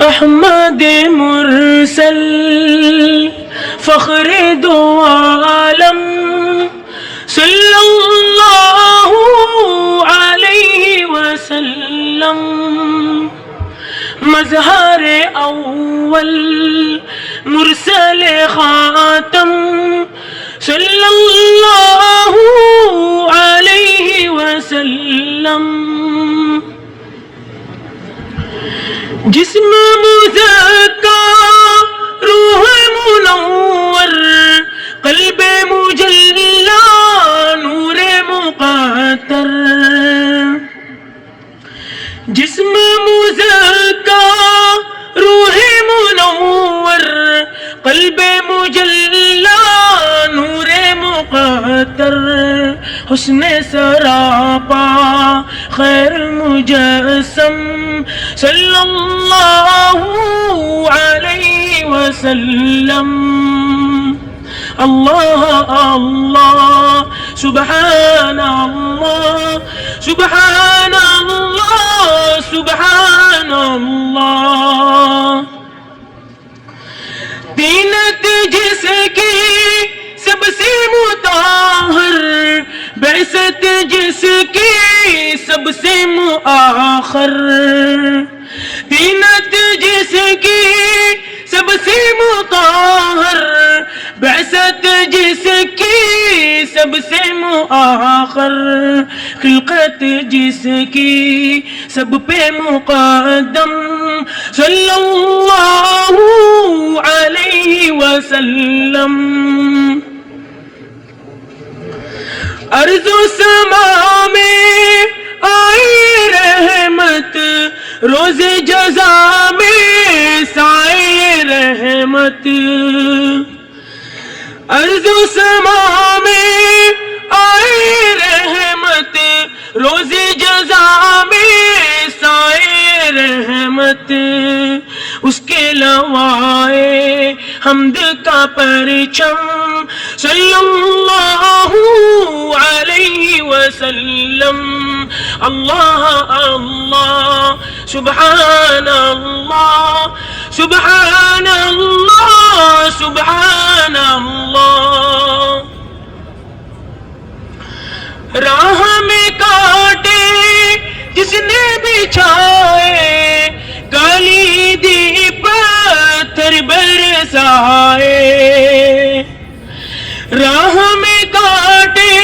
احمد مرسل فخر دو عالم صلی اللہ علیہ وسلم، مظہر اول مرسل خاتم صلی اللہ علیہ وسلم، جسم مزکا روح منور قلب مجلا نور مقطر، جسم مزکا روح منور قلب مجلا نور مقطر، حسن سراپا خیر مجسم صلی اللہ علیہ وسلم، اللہ اللہ سبحان اللہ سبحان اللہ سبحان اللہ، دینت جس کی سب سے مطہر، بعثت جس کی سب سے مؤخر، دینت جس کی سب سے مطہر، بعثت جس کی سب سے مؤخر، خلقت جس کی سب پہ مقدم صلی اللہ علیہ وسلم، ارض و سما میں آئی رحمت، روز جزا میں سائے رحمت، ارض و سما میں آئی رحمت، روز جزا میں سائے رحمت، اس کے لوائے حمد کا پرچم صلی اللہ علیہ وسلم، اللہ اللہ سبحان اللہ سبحان اللہ سبحان اللہ، راہ میں کاٹے جس نے بچھائے، کالی دی پتھر برسائے، راہ میں کاٹے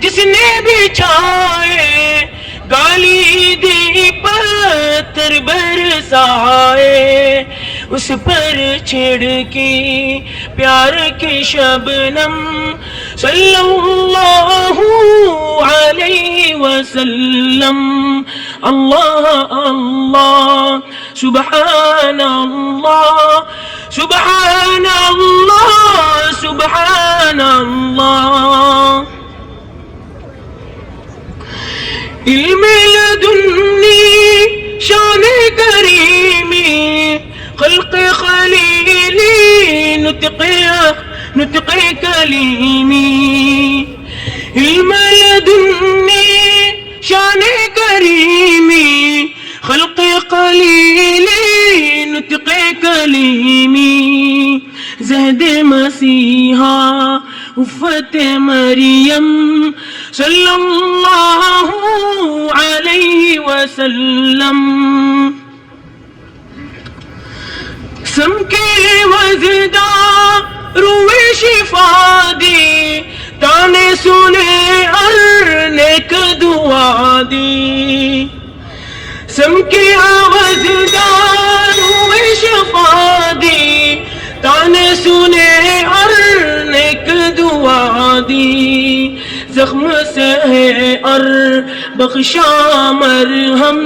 جس نے بچھائے، کالی دی پتھر برسائے، اس پر چھڑکی پیار کی شبنم صلی اللہ علیہ وسلم، اللہ اللہ سبحان اللہ سبحان اللہ سبحان اللہ، علم لدنی شان کریمی خلق خلیلی نطق کلیمی، علم لدنی شان کریمی خلق خلیلی نطق کلیمی، زہد مسیحا عفت مریم صلی اللہ علیہ وسلم، سم کے وزدہ روح شفا دی، تانے سنے اور نیک دعا دی، سم کے وزدہ روح شفا دی، تانے سنے اور نیک دعا دی، زخم سے ہے اور بخشا مرہم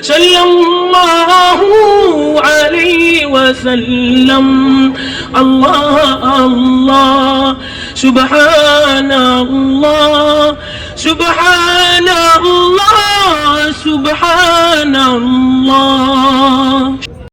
صلی اللہ علیہ وسلم، اللہ اللہ سبحان اللہ سبحان اللہ سبحان اللہ۔